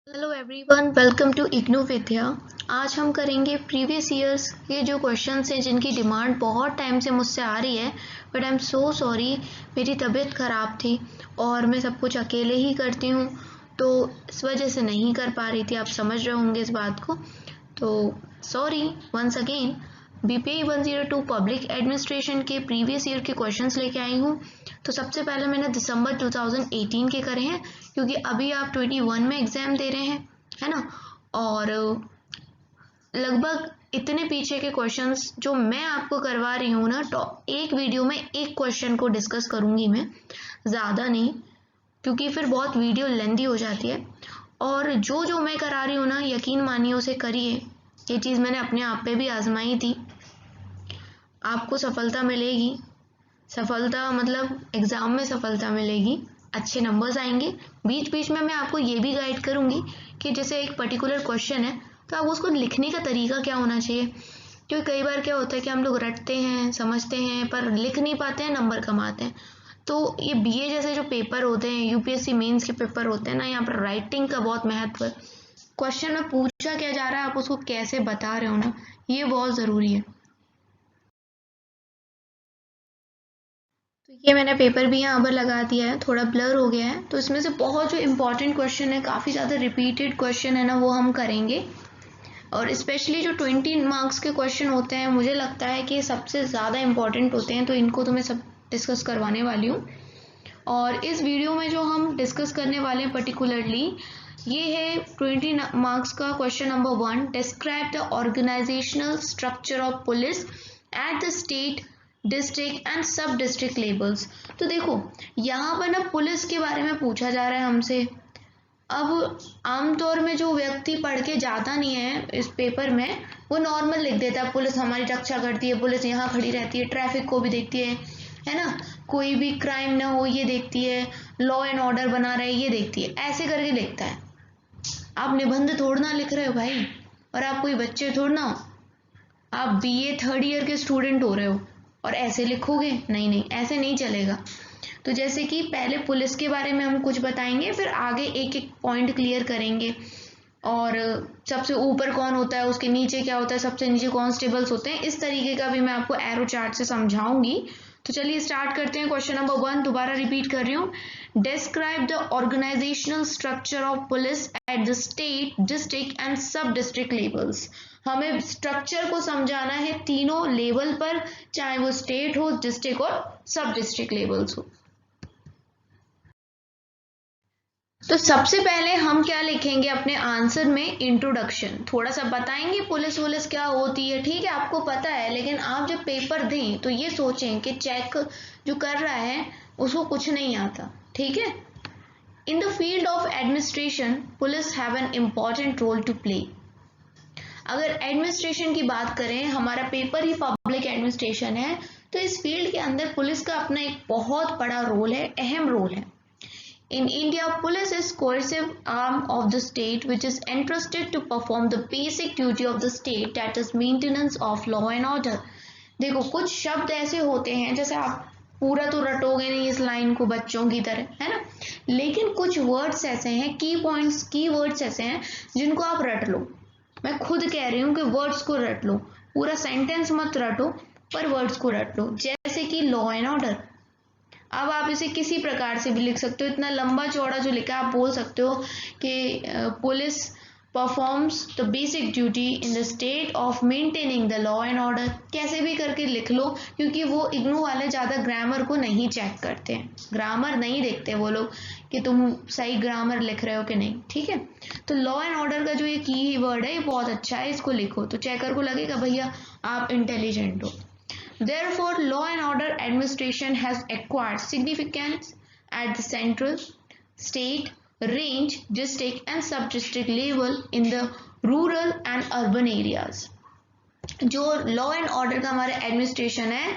Hello everyone, welcome to IGNOU Vidya. आज हम करेंगे प्रीवियस ईयर्स के जो क्वेश्चंस हैं जिनकी डिमांड बहुत टाइम से मुझसे आ रही है, but I am so sorry, मेरी तबीयत ख़राब थी और मैं सब कुछ अकेले ही करती हूँ, तो इस वजह से नहीं कर पा रही थी। आप समझ रहे होंगे इस बात को, तो sorry once again. BPI 102 public administration के प्रीवियस ईयर के क्वेश्चंस लेके आई हूँ। तो सबसे पहले मैंने दिसंबर 2018 के करे हैं, क्योंकि अभी आप 21 में एग्ज़ाम दे रहे हैं, है ना। और लगभग इतने पीछे के क्वेश्चंस जो मैं आपको करवा रही हूँ ना, तो एक वीडियो में एक क्वेश्चन को डिस्कस करूँगी मैं, ज़्यादा नहीं, क्योंकि फिर बहुत वीडियो लेंदी हो जाती है। और जो जो मैं करा रही हूँ ना, यकीन मानिए उसे करिए। ये चीज़ मैंने अपने आप पे भी आजमाई थी। आपको सफलता मिलेगी, सफलता मतलब एग्ज़ाम में सफलता मिलेगी, अच्छे नंबर्स आएंगे। बीच बीच में मैं आपको ये भी गाइड करूँगी कि जैसे एक पर्टिकुलर क्वेश्चन है तो आप उसको लिखने का तरीका क्या होना चाहिए, क्योंकि कई बार क्या होता है कि हम लोग रटते हैं, समझते हैं, पर लिख नहीं पाते हैं, नंबर कम आते हैं। तो ये बीए जैसे जो पेपर होते हैं, यूपीएससी मेंस के पेपर होते हैं ना, यहाँ पर राइटिंग का बहुत महत्व है। क्वेश्चन में पूछा क्या जा रहा है, आप उसको कैसे बता रहे हो ना, ये बहुत ज़रूरी है। तो ये मैंने पेपर भी यहाँ पर लगा दिया है, थोड़ा ब्लर हो गया है, तो इसमें से बहुत जो इम्पोर्टेंट क्वेश्चन है, काफ़ी ज़्यादा रिपीटेड क्वेश्चन है ना, वो हम करेंगे। और स्पेशली जो 20 मार्क्स के क्वेश्चन होते हैं, मुझे लगता है कि सबसे ज़्यादा इम्पोर्टेंट होते हैं, तो इनको तो मैं सब डिस्कस करवाने वाली हूँ। और इस वीडियो में जो हम डिस्कस करने वाले हैं पर्टिकुलरली, ये है 20 मार्क्स का question number 1। Describe the organisational structure of police at the state, district and sub district levels. तो देखो, यहाँ पर ना पुलिस के बारे में पूछा जा रहा है हमसे। अब आमतौर में जो व्यक्ति पढ़ के जाता नहीं है इस पेपर में, वो नॉर्मल लिख देता है, पुलिस हमारी रक्षा करती है, पुलिस यहाँ खड़ी रहती है, ट्रैफिक को भी देखती है ना, कोई भी क्राइम ना हो ये देखती है, लॉ एंड ऑर्डर बना रहे ये देखती है, ऐसे करके लिखता है। आप निबंध थोड़ा ना लिख रहे हो भाई, और आप कोई बच्चे थोड़ा ना हो, आप बीए थर्ड ईयर के स्टूडेंट हो रहे हो और ऐसे लिखोगे? नहीं नहीं, ऐसे नहीं चलेगा। तो जैसे कि पहले पुलिस के बारे में हम कुछ बताएंगे, फिर आगे एक एक पॉइंट क्लियर करेंगे, और सबसे ऊपर कौन होता है, उसके नीचे क्या होता है, सबसे नीचे कांस्टेबल्स होते हैं, इस तरीके का भी मैं आपको एरो चार्ट से समझाऊंगी। तो चलिए स्टार्ट करते हैं। क्वेश्चन नंबर 1 दोबारा रिपीट कर रही हूँ। Describe the organisational structure of police at the state, district and sub district levels. हमें स्ट्रक्चर को समझाना है तीनों लेवल पर, चाहे वो स्टेट हो, डिस्ट्रिक्ट और सब डिस्ट्रिक्ट लेवल्स हो। तो सबसे पहले हम क्या लिखेंगे अपने आंसर में? इंट्रोडक्शन, थोड़ा सा बताएंगे पुलिस वुलिस क्या होती है। ठीक है, आपको पता है, लेकिन आप जब पेपर दें तो ये सोचें कि चेक जो कर रहा है उसको कुछ नहीं आता। ठीक है। In the field of administration, police have an important role to play. अगर एडमिनिस्ट्रेशन की बात करें, हमारा पेपर ही पब्लिक एडमिनिस्ट्रेशन है, तो इस फील्ड के अंदर पुलिस का अपना एक बहुत बड़ा रोल है, अहम रोल है। In India, police is coercive arm of the state which is entrusted to perform the basic duty of the state, that is maintenance of law and order. देखो, कुछ शब्द ऐसे होते हैं, जैसे आप पूरा तो रटोगे नहीं इस लाइन को बच्चों की तरह, है ना, लेकिन कुछ वर्ड्स ऐसे हैं, की पॉइंट्स, की वर्ड्स ऐसे हैं जिनको आप रट लो। मैं खुद कह रही हूँ कि वर्ड्स को रट लो, पूरा सेंटेंस मत रटो, पर वर्ड्स को रट लो। जैसे कि लॉ एंड ऑर्डर, अब आप इसे किसी प्रकार से भी लिख सकते हो, इतना लंबा चौड़ा जो लिखा आप बोल सकते हो कि police performs the basic duty in the state of maintaining the law and order. कैसे भी करके लिख लो, क्योंकि वो इग्नू वाले ज़्यादा ग्रामर को नहीं चेक करते हैं, ग्रामर नहीं देखते वो लोग कि तुम सही ग्रामर लिख रहे हो कि नहीं। ठीक है, तो लॉ एंड ऑर्डर का जो ये की वर्ड है, ये बहुत अच्छा है, इसको लिखो तो चेकर को लगेगा भैया आप इंटेलिजेंट हो। Therefore, law and order administration has acquired significance at the central, state, range, district and sub-district level in the rural and urban areas. जो लॉ एंड ऑर्डर का हमारा एडमिनिस्ट्रेशन है,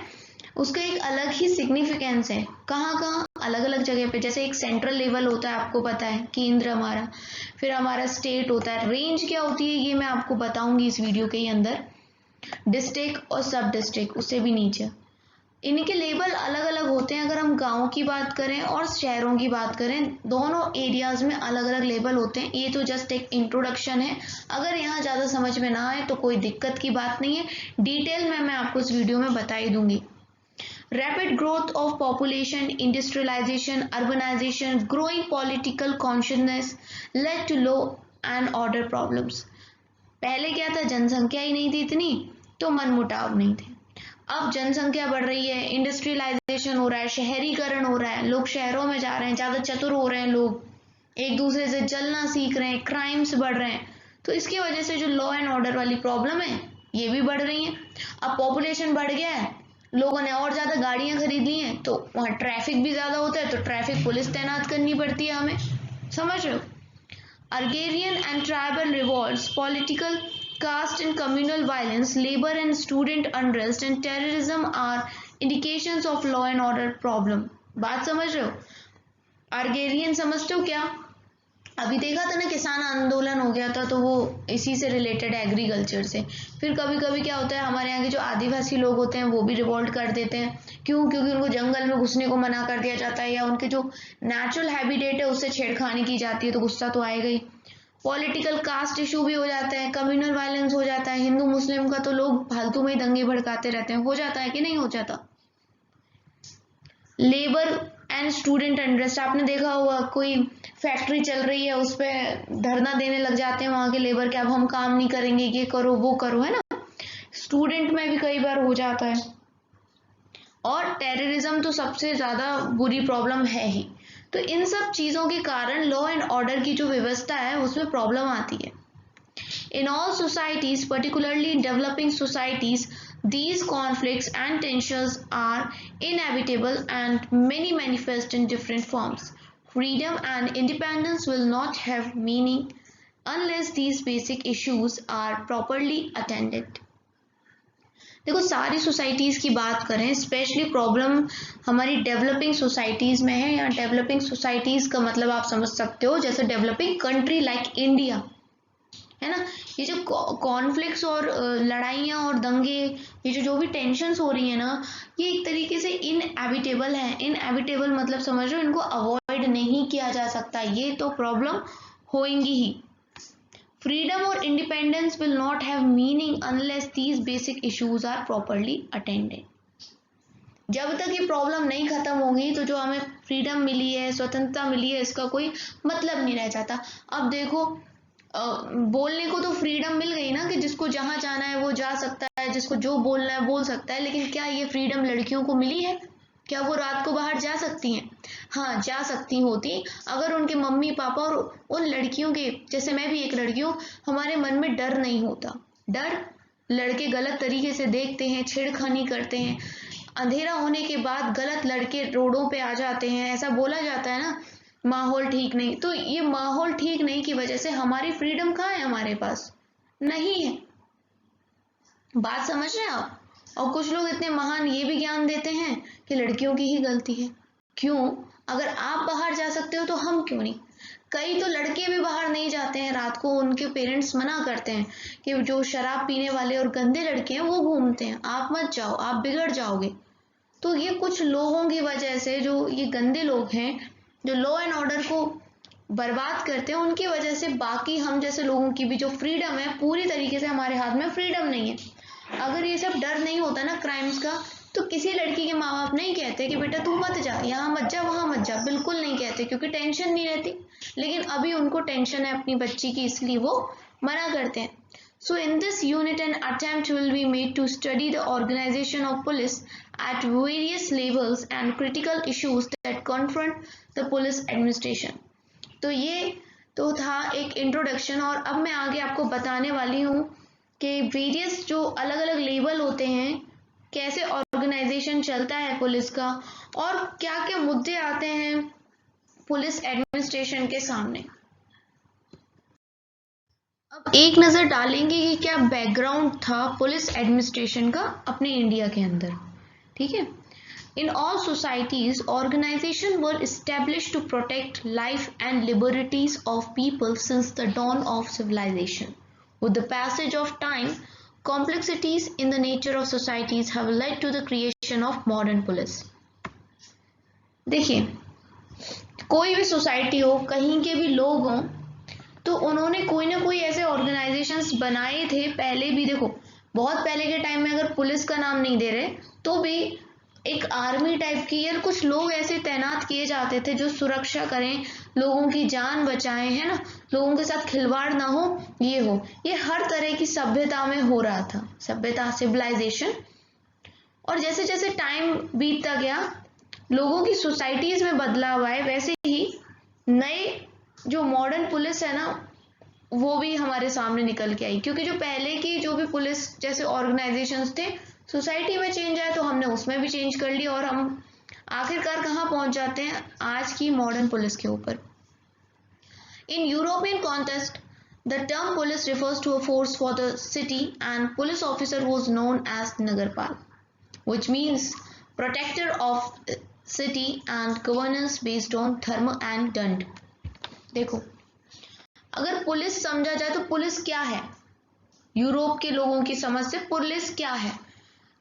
उसका एक अलग ही सिग्निफिकेंस है। कहाँ कहाँ? अलग अलग जगह पे। जैसे एक सेंट्रल लेवल होता है, आपको पता है, केंद्र हमारा, फिर हमारा स्टेट होता है, रेंज क्या होती है ये मैं आपको बताऊंगी इस वीडियो के ही अंदर, डिस्ट्रिक्ट और सब डिस्ट्रिक्ट उससे भी नीचे, इनके लेबल अलग अलग होते हैं। अगर हम गाँव की बात करें और शहरों की बात करें, दोनों एरियाज में अलग अलग लेबल होते हैं। ये तो जस्ट एक इंट्रोडक्शन है, अगर यहाँ ज़्यादा समझ में ना आए तो कोई दिक्कत की बात नहीं है, डिटेल में मैं आपको इस वीडियो में बता ही दूंगी। Rapid growth of population, industrialization, urbanization, growing political consciousness led to law and order problems. पहले क्या था, जनसंख्या ही नहीं थी इतनी, तो मनमुटाव नहीं थे। अब जनसंख्या बढ़ रही है, इंडस्ट्रियलाइजेशन हो रहा है, शहरीकरण हो रहा है, लोग शहरों में जा रहे हैं, ज़्यादा चतुर हो रहे हैं, लोग एक दूसरे से जलना सीख रहे हैं, क्राइम्स बढ़ रहे हैं, तो इसकी वजह से जो लॉ एंड ऑर्डर वाली प्रॉब्लम है ये भी बढ़ रही है। अब पॉपुलेशन बढ़ गया है, लोगों ने और ज़्यादा गाड़ियां खरीद ली हैं, तो वहाँ ट्रैफिक भी ज़्यादा होता है, तो ट्रैफिक पुलिस तैनात करनी पड़ती है हमें, समझ रहे हो। Agrarian and tribal revolts, political caste and communal violence, labor and student unrest and terrorism are indications of law and order problem. बात समझ रहे हो। अर्गेरियन समझते हो क्या, अभी देखा था ना किसान आंदोलन हो गया था, तो वो इसी से रिलेटेड है, एग्रीकल्चर से। फिर कभी कभी क्या होता है, हमारे यहाँ के जो आदिवासी लोग होते हैं वो भी रिवोल्ट कर देते हैं। क्यों? क्योंकि उनको जंगल में घुसने को मना कर दिया जाता है, या उनके जो नेचुरल हैबिटेट है उससे छेड़खानी की जाती है, तो गुस्सा तो आएगा ही। पॉलिटिकल कास्ट इशू भी हो जाता है, कम्युनल वायलेंस हो जाता है, हिंदू मुस्लिम का तो लोग फालतू में ही दंगे भड़काते रहते हैं, हो जाता है कि नहीं हो जाता। लेबर एंड स्टूडेंट अनरेस्ट, आपने देखा होगा कोई फैक्ट्री चल रही है उस पर धरना देने लग जाते हैं वहां के लेबर के, अब हम काम नहीं करेंगे, ये करो वो करो, है ना। स्टूडेंट में भी कई बार हो जाता है। और टेररिज्म तो सबसे ज्यादा बुरी प्रॉब्लम है ही। तो इन सब चीजों के कारण लॉ एंड ऑर्डर की जो व्यवस्था है उसमें प्रॉब्लम आती है। In all societies, particularly in developing societies, these conflicts and tensions are inevitable and many manifest in different forms. Freedom and independence will not have meaning unless these basic issues are properly attended. देखो, सारी societies की बात करें, specially problem हमारी developing societies में है, या developing societies का मतलब आप समझ सकते हो जैसे डेवलपिंग कंट्री लाइक इंडिया, है ना। ये जो कॉन्फ्लिक्ट्स और लड़ाइयाँ और दंगे, ये जो भी टेंशन्स हो रही है ना, ये एक तरीके से इनएविटेबल है। इनएविटेबल मतलब समझ रहे हो, इनको अवॉइड नहीं किया जा सकता, ये तो प्रॉब्लम होंगी ही। फ्रीडम और independence will not have meaning unless these basic issues are properly attended. जब तक ये प्रॉब्लम नहीं खत्म होगी तो जो हमें फ्रीडम मिली है, स्वतंत्रता मिली है, इसका कोई मतलब नहीं रह जाता। अब देखो, बोलने को तो फ्रीडम मिल गई ना, कि जिसको जहां जाना है वो जा सकता है, जिसको जो बोलना है बोल सकता है, लेकिन क्या ये फ्रीडम लड़कियों को मिली है? क्या वो रात को बाहर जा सकती हैं? हाँ, जा सकती होती, अगर उनके मम्मी पापा और उन लड़कियों के, जैसे मैं भी एक लड़की हूँ, हमारे मन में डर नहीं होता। डर, लड़के गलत तरीके से देखते हैं, छेड़खानी करते हैं, अंधेरा होने के बाद गलत लड़के रोडों पे आ जाते हैं, ऐसा बोला जाता है ना, माहौल ठीक नहीं। तो ये माहौल ठीक नहीं की वजह से हमारी फ्रीडम कहाँ है, हमारे पास नहीं है। बात समझ रहे हैं आप। और कुछ लोग इतने महान ये भी ज्ञान देते हैं कि लड़कियों की ही गलती है। क्यों? अगर आप बाहर जा सकते हो तो हम क्यों नहीं? कई तो लड़के भी बाहर नहीं जाते हैं रात को, उनके पेरेंट्स मना करते हैं कि जो शराब पीने वाले और गंदे लड़के हैं वो घूमते हैं, आप मत जाओ, आप बिगड़ जाओगे। तो ये कुछ लोगों की वजह से, जो ये गंदे लोग हैं जो लॉ एंड ऑर्डर को बर्बाद करते हैं, उनकी वजह से बाकी हम जैसे लोगों की भी जो फ्रीडम है, पूरी तरीके से हमारे हाथ में फ्रीडम नहीं है। अगर ये सब डर नहीं होता ना क्राइम्स का, तो किसी लड़की के माँ बाप नहीं कहते कि बेटा तू मत जा, यहाँ मत जा, वहां मत जा, बिल्कुल नहीं कहते, क्योंकि टेंशन नहीं रहती। लेकिन अभी उनको टेंशन है अपनी बच्ची की, इसलिए वो मना करते हैं। So in this unit an attempt will be made to study the organization of police at various levels and critical issues that confront the police administration. तो ये तो था एक इंट्रोडक्शन, और अब मैं आगे आपको बताने वाली हूँ कि वेरियस जो अलग अलग लेवल होते हैं, कैसे ऑर्गेनाइजेशन चलता है पुलिस का, और क्या क्या मुद्दे आते हैं पुलिस एडमिनिस्ट्रेशन के सामने। अब एक नजर डालेंगे कि क्या बैकग्राउंड था पुलिस एडमिनिस्ट्रेशन का अपने इंडिया के अंदर, ठीक है। In all societies, organizations were established to protect life and liberties of people since the dawn of civilization. With the passage of time, complexities in the nature of societies have led to the creation of modern police. देखिए, कोई भी society हो, कहीं के भी लोग हों, तो उन्होंने कोई ना कोई ऐसे ऑर्गेनाइजेशंस बनाए थे पहले भी। देखो, बहुत पहले के टाइम में अगर पुलिस का नाम नहीं दे रहे तो भी एक आर्मी टाइप की या कुछ लोग ऐसे तैनात किए जाते थे जो सुरक्षा करें, लोगों की जान बचाएं, है ना, लोगों के साथ खिलवाड़ ना हो, ये हर तरह की सभ्यता में हो रहा था, सभ्यता, सिविलाइजेशन। और जैसे जैसे टाइम बीतता गया, लोगों की सोसाइटीज में बदलाव आए, वैसे ही नए जो मॉडर्न पुलिस है ना, वो भी हमारे सामने निकल के आई। क्योंकि जो पहले की जो भी पुलिस जैसे ऑर्गेनाइजेशंस थे, सोसाइटी में चेंज आया तो हमने उसमें भी चेंज कर लिया, और हम आखिरकार कहाँ पहुंच जाते हैं, आज की मॉडर्न पुलिस के ऊपर। In European context the term police refers to a force for the city and police officer was known as nagarpal, which means protector of city and governance based on dharma and danda. देखो, अगर police समझा जाए तो police क्या है, Europe के लोगों की समझ से पुलिस क्या है,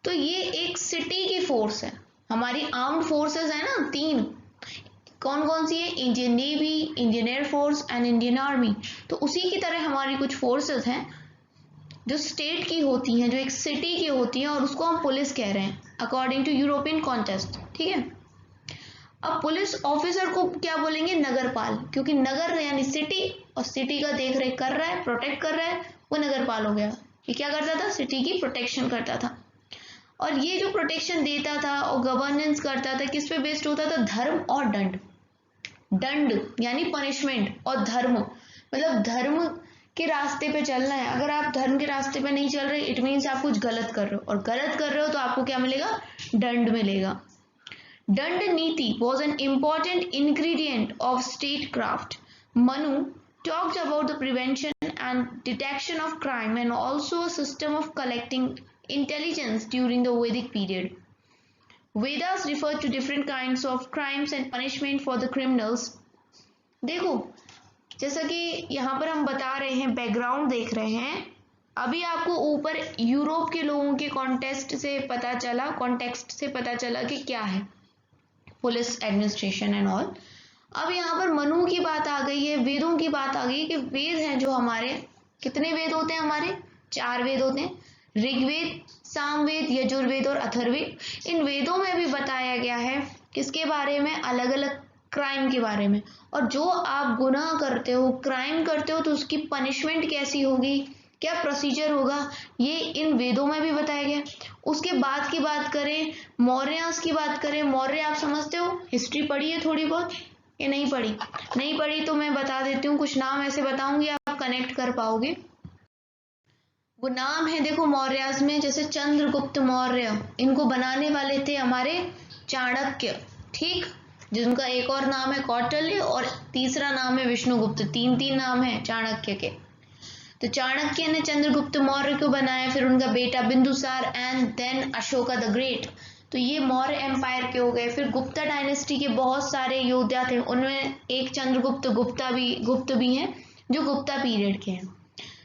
तो ये एक सिटी की फोर्स है। हमारी आर्म्ड फोर्सेस है ना, 3, कौन कौन सी है, Indian navy, Indian air force and Indian army. तो उसी की तरह हमारी कुछ फोर्सेस हैं जो स्टेट की होती हैं, जो एक सिटी की होती हैं, और उसको हम पुलिस कह रहे हैं अकॉर्डिंग टू यूरोपियन कॉन्टेक्स्ट। ठीक है, अब पुलिस ऑफिसर को क्या बोलेंगे, नगरपाल, क्योंकि नगर यानी सिटी, और सिटी का देख रेख कर रहा है, प्रोटेक्ट कर रहा है, वो नगरपाल हो गया। ये क्या करता था, सिटी की प्रोटेक्शन करता था। और ये जो प्रोटेक्शन देता था और गवर्नेंस करता था, किस पे बेस्ड होता था, धर्म और दंड। दंड यानी पनिशमेंट, और धर्म मतलब धर्म के रास्ते पे चलना है। अगर आप धर्म के रास्ते पे नहीं चल रहे, इट मीन्स आप कुछ गलत कर रहे हो, और गलत कर रहे हो तो आपको क्या मिलेगा, दंड मिलेगा। दंड नीति was an important ingredient of statecraft. Manu talked about the prevention and detection of crime and also a system of collecting intelligence during the Vedic period. Vedas referred to different kinds of crimes and punishment for the criminals. देखो, जैसा कि यहाँ पर हम बता रहे हैं, background देख रहे हैं, अभी आपको ऊपर यूरोप के लोगों के कॉन्टेक्स्ट से पता चला कि क्या है पुलिस एडमिनिस्ट्रेशन एंड ऑल। अब यहाँ पर मनु की बात आ गई है, वेदों की बात आ गई है कि वेद हैं जो हमारे, कितने वेद होते हैं हमारे, 4 वेद होते हैं, ऋग्वेद, सामवेद, यजुर्वेद और अथर्ववेद। इन वेदों में भी बताया गया है किसके बारे में, अलग अलग क्राइम के बारे में। और जो आप गुनाह करते हो, क्राइम करते हो, तो उसकी पनिशमेंट कैसी होगी, क्या प्रोसीजर होगा, ये इन वेदों में भी बताया गया। उसके बाद की बात करें, मौर्यास की बात करें, मौर्य आप समझते हो, हिस्ट्री पढ़ी है थोड़ी बहुत, ये नहीं पढ़ी, नहीं पढ़ी तो मैं बता देती हूँ, कुछ नाम ऐसे बताऊंगी आप कनेक्ट कर पाओगे। वो नाम है, देखो, मौर्यास में जैसे चंद्रगुप्त मौर्य, इनको बनाने वाले थे हमारे चाणक्य, ठीक, जिनका एक और नाम है कौटिल्य और तीसरा नाम है विष्णुगुप्त, 3 नाम है चाणक्य के। तो चाणक्य ने चंद्रगुप्त मौर्य को बनाया, फिर उनका बेटा Bindusara and then Ashoka the great. तो ये मौर्य एम्पायर के हो गए। फिर गुप्ता डायनेस्टी के बहुत सारे योद्धा थे, उनमें एक चंद्रगुप्त गुप्त भी हैं जो गुप्ता पीरियड के हैं।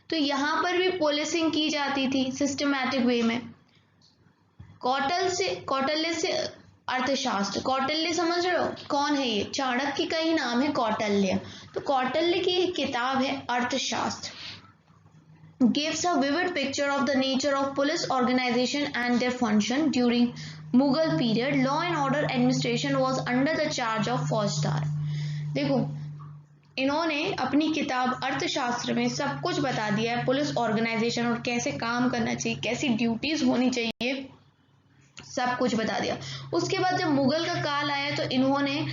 तो यहाँ पर भी पुलिसिंग की जाती थी सिस्टमैटिक वे में। कौटिल्य से अर्थशास्त्र, कौटिल्य समझ रहे हो कौन है, ये चाणक्य का ही नाम है कौटिल्य। तो कौटिल्य की एक किताब है अर्थशास्त्र, gives a vivid picture of the nature of police organization and their function during Mughal period. Law and order administration was under the charge of फौजदार। देखो, इन्होंने अपनी किताब अर्थशास्त्र में सब कुछ बता दिया है, पुलिस ऑर्गेनाइजेशन और कैसे काम करना चाहिए, कैसी ड्यूटीज होनी चाहिए, सब कुछ बता दिया। उसके बाद जब मुगल का काल आया तो इन्होंने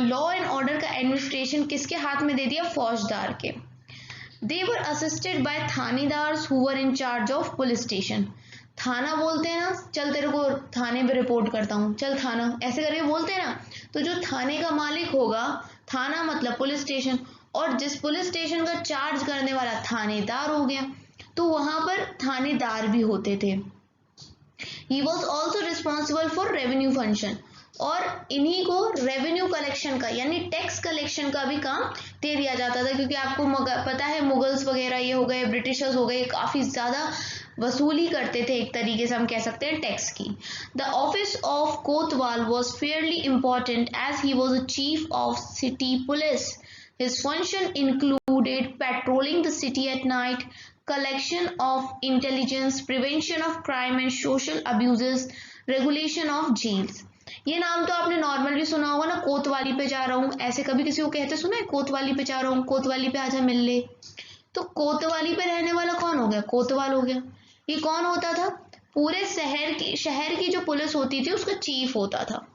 लॉ एंड ऑर्डर का एडमिनिस्ट्रेशन किसके हाथ में दे दिया, फौजदार के। They were assisted by थानेदार्स who were in charge of police station. थाना बोलते हैं ना, चल तेरे को थाने पे रिपोर्ट करता हूँ, चल थाना, ऐसे करके बोलते हैं ना। तो जो थाने का मालिक होगा, थाना मतलब पुलिस स्टेशन, और जिस पुलिस स्टेशन का चार्ज करने वाला थानेदार हो गया, तो वहां पर थानेदार भी होते थे। He was also responsible for revenue function. और इन्हीं को रेवेन्यू कलेक्शन का यानी टैक्स कलेक्शन का भी काम दे दिया जाता था, क्योंकि आपको पता है मुगल्स वगैरह ये हो गए, ब्रिटिशर्स हो गए, काफी ज्यादा वसूली करते थे, एक तरीके से हम कह सकते हैं टैक्स की। The office of kotwal was fairly important as he was the chief of city police. His function included patrolling the city at night, collection of intelligence, prevention of crime and social abuses, regulation of jails। ये नाम तो आपने normal भी सुना होगा ना, कोतवाली पे जा रहा हूँ, ऐसे कभी किसी को कहते सुना है, कोतवाली पे जा रहा हूँ, कोतवाली पे आजा मिल ले। तो कोतवाली पे रहने वाला कौन हो गया? कोतवाल हो गया। ये कौन होता था? पूरे शहर की जो पुलिस होती थी उसका चीफ होता था,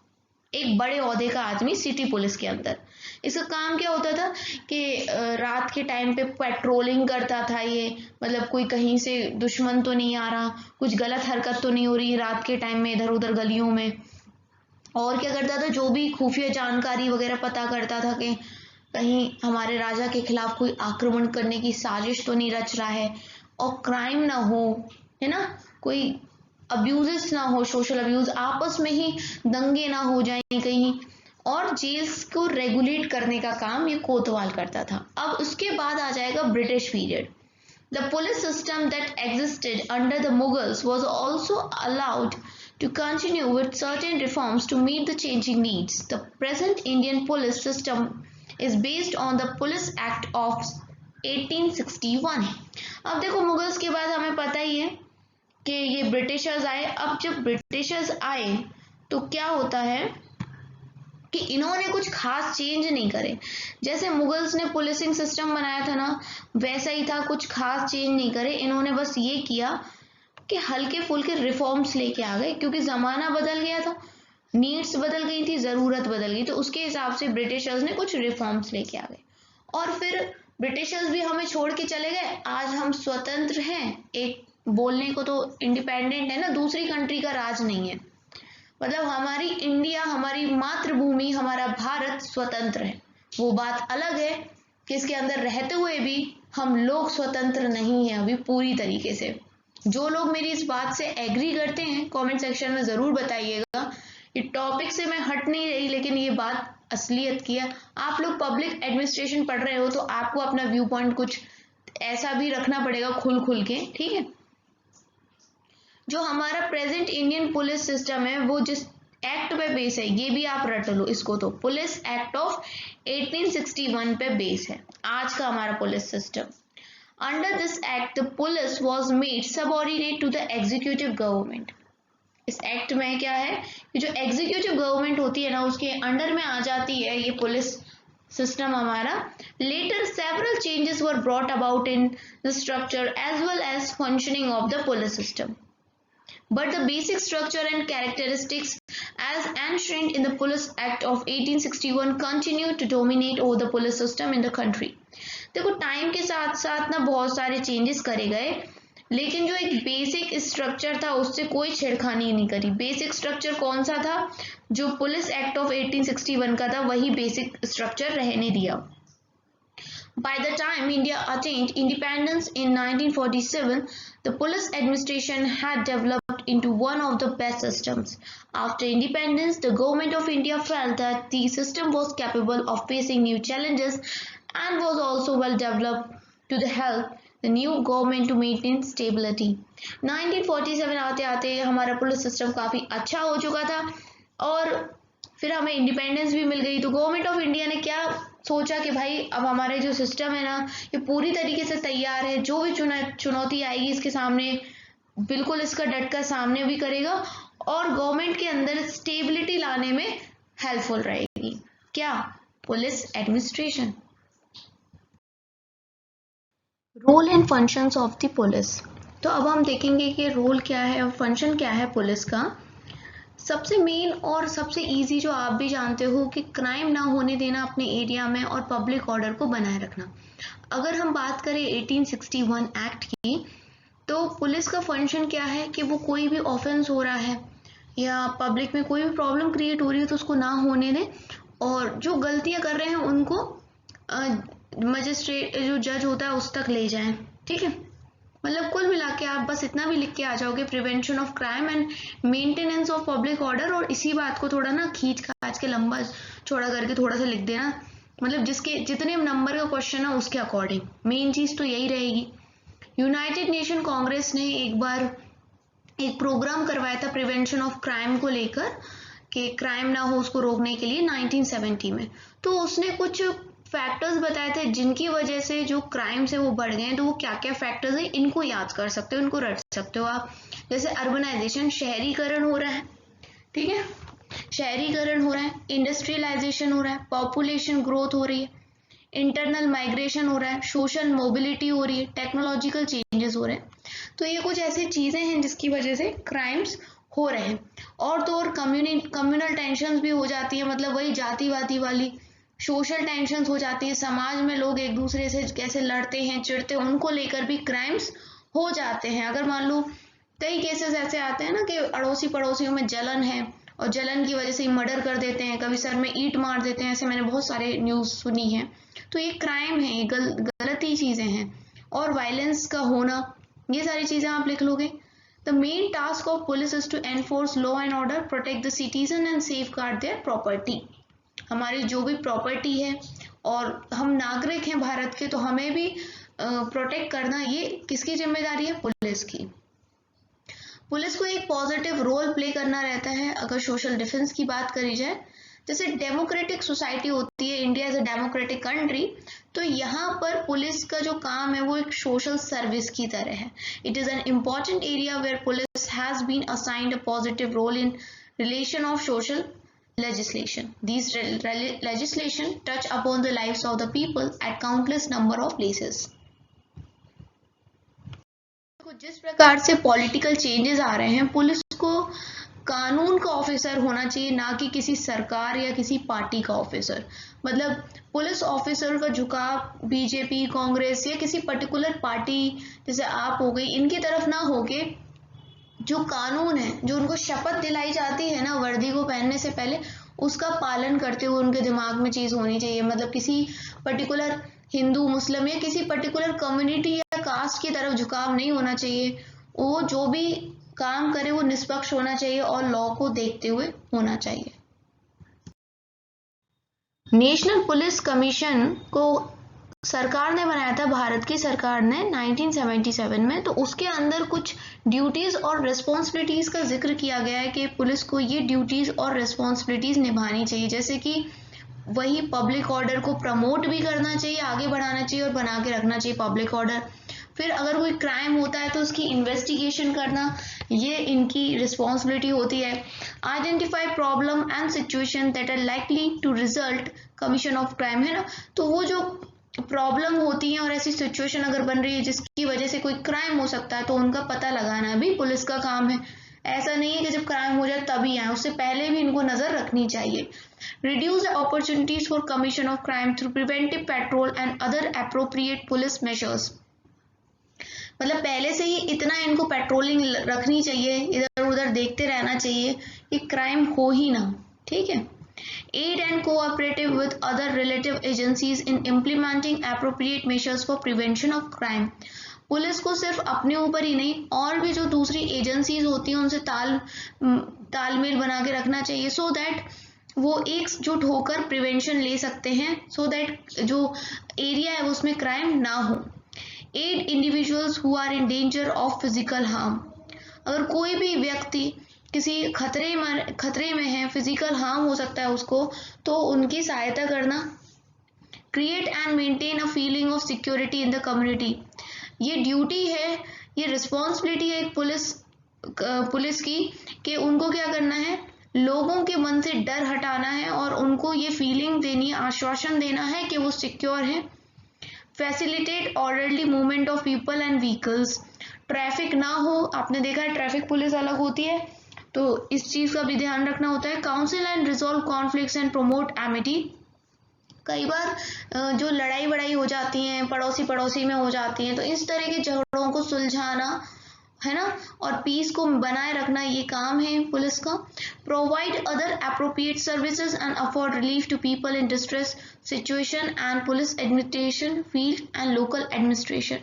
एक बड़े ओहदे का आदमी सिटी पुलिस के अंदर। इसका काम क्या होता था कि रात के टाइम पे पेट्रोलिंग करता था ये, मतलब कोई कहीं से दुश्मन तो नहीं आ रहा, कुछ गलत हरकत तो नहीं हो रही रात के टाइम में इधर उधर गलियों में। और क्या करता था, जो भी खुफिया जानकारी वगैरह पता करता था कि कहीं हमारे राजा के खिलाफ कोई आक्रमण करने की साजिश तो नहीं रच रहा है, और क्राइम ना हो, है ना, कोई अब्यूजेस ना हो, सोशल अब्यूज, आपस में ही दंगे ना हो जाए कहीं, और जेल्स को रेगुलेट करने का काम ये कोतवाल करता था। अब उसके बाद आ जाएगा British period. The police system that existed under the Mughals was also allowed to continue with certain reforms to meet the changing needs. The present Indian police system is based on the Police Act of 1861। अब देखो, Mughals के बाद हमें पता ही है कि ये Britishers आए। अब जब ब्रिटिशर्स आए तो क्या होता है कि इन्होंने कुछ खास चेंज नहीं करे। जैसे मुगल्स ने पुलिसिंग सिस्टम बनाया था ना, वैसा ही था, कुछ खास चेंज नहीं करे इन्होंने। बस ये किया कि हल्के फुल्के रिफॉर्म्स लेके आ गए, क्योंकि ज़माना बदल गया था, नीड्स बदल गई थी, ज़रूरत बदल गई, तो उसके हिसाब से ब्रिटिशर्स ने कुछ रिफॉर्म्स लेके आ गए। और फिर ब्रिटिशर्स भी हमें छोड़ के चले गए, आज हम स्वतंत्र हैं, एक बोलने को तो इंडिपेंडेंट है ना, दूसरी कंट्री का राज नहीं है। मतलब हमारी इंडिया, हमारी मातृभूमि, हमारा भारत स्वतंत्र है। वो बात अलग है कि इसके अंदर रहते हुए भी हम लोग स्वतंत्र नहीं हैं अभी पूरी तरीके से। जो लोग मेरी इस बात से एग्री करते हैं कमेंट सेक्शन में ज़रूर बताइएगा। ये टॉपिक से मैं हट नहीं रही, लेकिन ये बात असलियत की है। आप लोग पब्लिक एडमिनिस्ट्रेशन पढ़ रहे हो तो आपको अपना व्यू पॉइंट कुछ ऐसा भी रखना पड़ेगा खुल खुल के, ठीक है। जो हमारा प्रेजेंट इंडियन पुलिस सिस्टम है वो जिस एक्ट पे बेस है, ये भी आप रट लो इसको, तो पुलिस एक्ट ऑफ 1861 पे बेस है आज का हमारा police system. Under this act the police was made subordinate to the executive government. इस एक्ट में क्या है कि जो एग्जीक्यूटिव गवर्नमेंट होती है ना, उसके अंडर में आ जाती है ये पुलिस सिस्टम हमारा। Later several changes were brought about in the structure as well as functioning of the police system, but the basic structure and characteristics as enshrined in the Police Act of 1861 continue to dominate over the police system in the country। देखो, time के साथ साथ ना बहुत सारे changes करे गए, लेकिन जो एक बेसिक स्ट्रक्चर था उससे कोई छेड़खानी नहीं करी। बेसिक स्ट्रक्चर कौन सा था? जो पुलिस एक्ट ऑफ 1861 का था, वही बेसिक स्ट्रक्चर रहने दिया। By the time India attained independence in 1947, the police administration had developed into one of the best systems. After independence, the government of India felt that the system was capable of facing new challenges and was also well developed to help the new government to maintain stability। 1947 आते आते हमारा police system काफ़ी अच्छा हो चुका था और फिर हमें इंडिपेंडेंस भी मिल गई। तो गवर्नमेंट ऑफ इंडिया ने क्या सोचा कि भाई अब हमारे जो सिस्टम है ना, ये पूरी तरीके से तैयार है, जो भी चुनौती आएगी इसके सामने बिल्कुल इसका डट कर सामने भी करेगा और गवर्नमेंट के अंदर स्टेबिलिटी लाने में हेल्पफुल रहेगी। क्या? Police administration. Role and functions of the police. तो अब हम देखेंगे कि रोल क्या है और फंक्शन क्या है पुलिस का। सबसे मेन और सबसे इजी जो आप भी जानते हो कि क्राइम ना होने देना अपने एरिया में और पब्लिक ऑर्डर को बनाए रखना। अगर हम बात करें 1861 एक्ट की, तो पुलिस का फंक्शन क्या है कि वो कोई भी ऑफेंस हो रहा है या पब्लिक में कोई भी प्रॉब्लम क्रिएट हो रही है तो उसको ना होने दें, और जो गलतियां कर रहे हैं उनको मजिस्ट्रेट जो जज होता है उस तक ले जाएं, ठीक है। मतलब कुल मिला के आप बस इतना भी लिख के आ जाओगे, prevention of crime and maintenance of public order, और इसी बात को थोड़ा ना खींच खाच के लंबा चौड़ा करके थोड़ा सा लिख देना, मतलब जिसके जितने नंबर का क्वेश्चन है उसके अकॉर्डिंग। मेन चीज़ तो यही रहेगी। यूनाइटेड नेशन कांग्रेस ने एक बार एक प्रोग्राम करवाया था प्रिवेंशन ऑफ क्राइम को लेकर, कि क्राइम ना हो उसको रोकने के लिए 1970 में। तो उसने कुछ फैक्टर्स बताए थे जिनकी वजह से जो क्राइम्स है वो बढ़ गए हैं। तो वो क्या क्या फैक्टर्स हैं, इनको याद कर सकते हो, इनको रट सकते हो आप। जैसे अर्बनाइजेशन, शहरीकरण हो रहा है, ठीक है, शहरीकरण हो रहा है, इंडस्ट्रियलाइजेशन हो रहा है, पॉपुलेशन ग्रोथ हो रही है, इंटरनल माइग्रेशन हो रहा है, सोशल मोबिलिटी हो रही है, टेक्नोलॉजिकल चेंजेस हो रहे हैं। तो ये कुछ ऐसी चीजें हैं जिसकी वजह से क्राइम्स हो रहे हैं। और तो और कम्युनल टेंशन्स भी हो जाती है, मतलब वही जातिवादी वाली सोशल टेंशन्स हो जाती है, समाज में लोग एक दूसरे से कैसे लड़ते हैं, चिढ़ते हैं, उनको लेकर भी क्राइम्स हो जाते हैं। अगर मान लो कई केसेस ऐसे आते हैं ना कि अड़ोसी पड़ोसियों में जलन है और जलन की वजह से मर्डर कर देते हैं, कभी सर में ईंट मार देते हैं, ऐसे मैंने बहुत सारे न्यूज़ सुनी है। तो ये क्राइम है, ये गलती चीज़ें हैं। और वायलेंस का होना, ये सारी चीज़ें आप लिख लोगे। The main task of police is to enforce law and order, protect the citizen and safeguard their property. हमारी जो भी प्रॉपर्टी है, और हम नागरिक हैं भारत के, तो हमें भी प्रोटेक्ट करना ये किसकी जिम्मेदारी है, पुलिस की। पुलिस को एक पॉजिटिव रोल प्ले करना रहता है अगर सोशल डिफेंस की बात करी जाए। जैसे डेमोक्रेटिक सोसाइटी होती है, India is a democratic country, तो यहाँ पर पुलिस का जो काम है वो एक सोशल सर्विस की तरह है। It is an important area where police has been assigned a positive role in relation of social legislation. These legislation touch upon the lives of the people at countless number of places. जिस प्रकार से political changes आ रहे हैं, police को कानून का officer होना चाहिए, ना कि किसी सरकार या किसी पार्टी का ऑफिसर। मतलब पुलिस ऑफिसर का झुकाव बीजेपी, कांग्रेस या किसी पर्टिकुलर पार्टी जैसे आप हो गई, इनकी तरफ ना होके जो कानून है, जो उनको शपथ दिलाई जाती है ना वर्दी को पहनने से पहले, उसका पालन करते हुए उनके दिमाग में चीज होनी चाहिए। मतलब किसी पर्टिकुलर हिंदू, मुस्लिम या किसी पर्टिकुलर कम्युनिटी या कास्ट की तरफ झुकाव नहीं होना चाहिए। वो जो भी काम करे वो निष्पक्ष होना चाहिए और लॉ को देखते हुए होना चाहिए। नेशनल पुलिस कमीशन को सरकार ने बनाया था, भारत की सरकार ने 1977 में। तो उसके अंदर कुछ ड्यूटीज और रिस्पॉन्सिबिलिटीज का जिक्र किया गया है कि पुलिस को ये ड्यूटीज और रिस्पॉन्सिबिलिटीज निभानी चाहिए। जैसे कि वही पब्लिक ऑर्डर को प्रमोट भी करना चाहिए, आगे बढ़ाना चाहिए और बना के रखना चाहिए पब्लिक ऑर्डर। फिर अगर कोई क्राइम होता है तो उसकी इन्वेस्टिगेशन करना, ये इनकी रिस्पॉन्सिबिलिटी होती है। Identify problem and situation that are likely to result commission of crime, है ना। तो वो जो प्रॉब्लम होती है और ऐसी सिचुएशन अगर बन रही है जिसकी वजह से कोई क्राइम हो सकता है, तो उनका पता लगाना भी पुलिस का काम है। ऐसा नहीं है कि जब क्राइम हो जाए तभी आए, उससे पहले भी इनको नजर रखनी चाहिए। Reduce the opportunities for commission of crime through preventive petrol and other appropriate police measures. मतलब पहले से ही इतना इनको पेट्रोलिंग रखनी चाहिए, इधर उधर देखते रहना चाहिए कि क्राइम हो ही ना, ठीक है। Aid and cooperative with other relative agencies in implementing appropriate measures for prevention of crime. Police को सिर्फ अपने ऊपर ही नहीं, और भी जो दूसरी एजेंसीज होती हैं उनसे तालमेल बना के रखना चाहिए, सो दैट वो एकजुट होकर प्रिवेंशन ले सकते हैं, सो दैट जो एरिया है उसमें क्राइम ना हो। Aid individuals who are in danger of physical harm. अगर कोई भी व्यक्ति किसी खतरे में है, फिजिकल हार्म हो सकता है उसको, तो उनकी सहायता करना। Create and maintain a feeling of security in the community. ये ड्यूटी है, ये रिस्पॉन्सिबिलिटी है एक पुलिस की, कि उनको क्या करना है, लोगों के मन से डर हटाना है और उनको ये फीलिंग देनी है, आश्वासन देना है कि वो सिक्योर है। Facilitate orderly movement of people and vehicles. Traffic ना हो, आपने देखा है ट्रैफिक पुलिस अलग होती है, तो इस चीज का भी ध्यान रखना होता है। Council and resolve conflicts and promote Amity. कई बार जो लड़ाई वड़ाई हो जाती हैं, पड़ोसी में हो जाती हैं, तो इस तरह के झगड़ों को सुलझाना, है ना, और पीस को बनाए रखना, ये काम है पुलिस का। Provide other appropriate services and afford relief to people in distress situation and police administration field and local administration.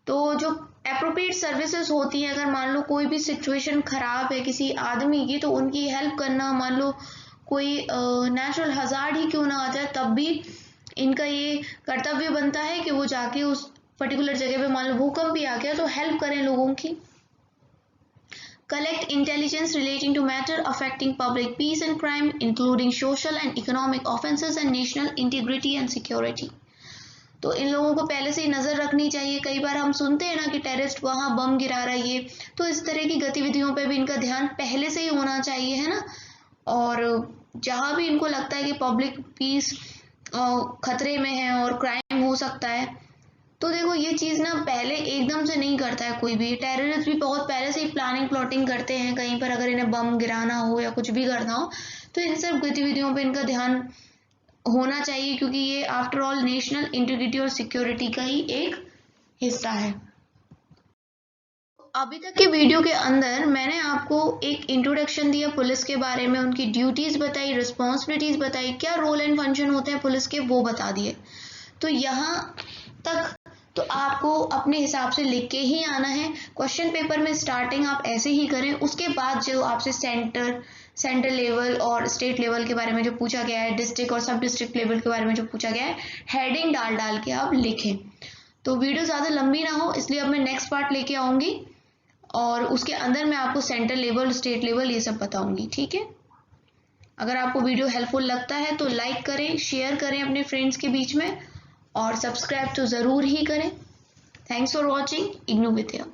तो जो एप्रोप्रिएट सर्विसेज होती हैं, अगर मान लो कोई भी सिचुएशन खराब है किसी आदमी की, तो उनकी हेल्प करना, मान लो कोई नेचुरल हजार्ड ही क्यों ना आ जाए, तब भी इनका ये कर्तव्य बनता है कि वो जाके उस पर्टिकुलर जगह पे मान लो भूकंप भी आ गया तो हेल्प करें लोगों की। Collect intelligence relating to matter affecting public peace and crime, including social and economic offenses and national integrity and security. तो इन लोगों को पहले से ही नज़र रखनी चाहिए। कई बार हम सुनते हैं ना कि टेररिस्ट वहाँ बम गिरा रहा है ये, तो इस तरह की गतिविधियों पे भी इनका ध्यान पहले से ही होना चाहिए, है ना। और जहाँ भी इनको लगता है कि पब्लिक पीस खतरे में है और क्राइम हो सकता है, तो देखो ये चीज़ ना पहले एकदम से नहीं करता है कोई भी। टेररिस्ट भी बहुत पहले से ही प्लानिंग प्लॉटिंग करते हैं कहीं पर अगर इन्हें बम गिराना हो या कुछ भी करना हो, तो इन सब गतिविधियों पे इनका ध्यान होना चाहिए, क्योंकि ये आफ्टर ऑल नेशनल इंटीग्रिटी और सिक्योरिटी का ही एक हिस्सा है। अभी तक के वीडियो के अंदर मैंने आपको एक इंट्रोडक्शन दिया पुलिस के बारे में, उनकी ड्यूटीज़ बताई, रिस्पॉन्सिबिलिटीज़ बताई, क्या रोल एंड फंक्शन होते हैं पुलिस के वो बता दिए। तो यहाँ तक तो आपको अपने हिसाब से लिख के ही आना है। क्वेश्चन पेपर में स्टार्टिंग आप ऐसे ही करें, उसके बाद जो आपसे सेंटर लेवल और स्टेट लेवल के बारे में जो पूछा गया है, डिस्ट्रिक्ट और सब डिस्ट्रिक्ट लेवल के बारे में जो पूछा गया है, हेडिंग डाल डाल के आप लिखें। तो वीडियो ज़्यादा लंबी ना हो इसलिए अब मैं नेक्स्ट पार्ट लेके आऊँगी और उसके अंदर मैं आपको सेंटर लेवल, स्टेट लेवल ये सब बताऊँगी, ठीक है। अगर आपको वीडियो हेल्पफुल लगता है तो लाइक करें, शेयर करें अपने फ्रेंड्स के बीच में और सब्सक्राइब तो ज़रूर ही करें। Thanks for watching IGNOU Vidya.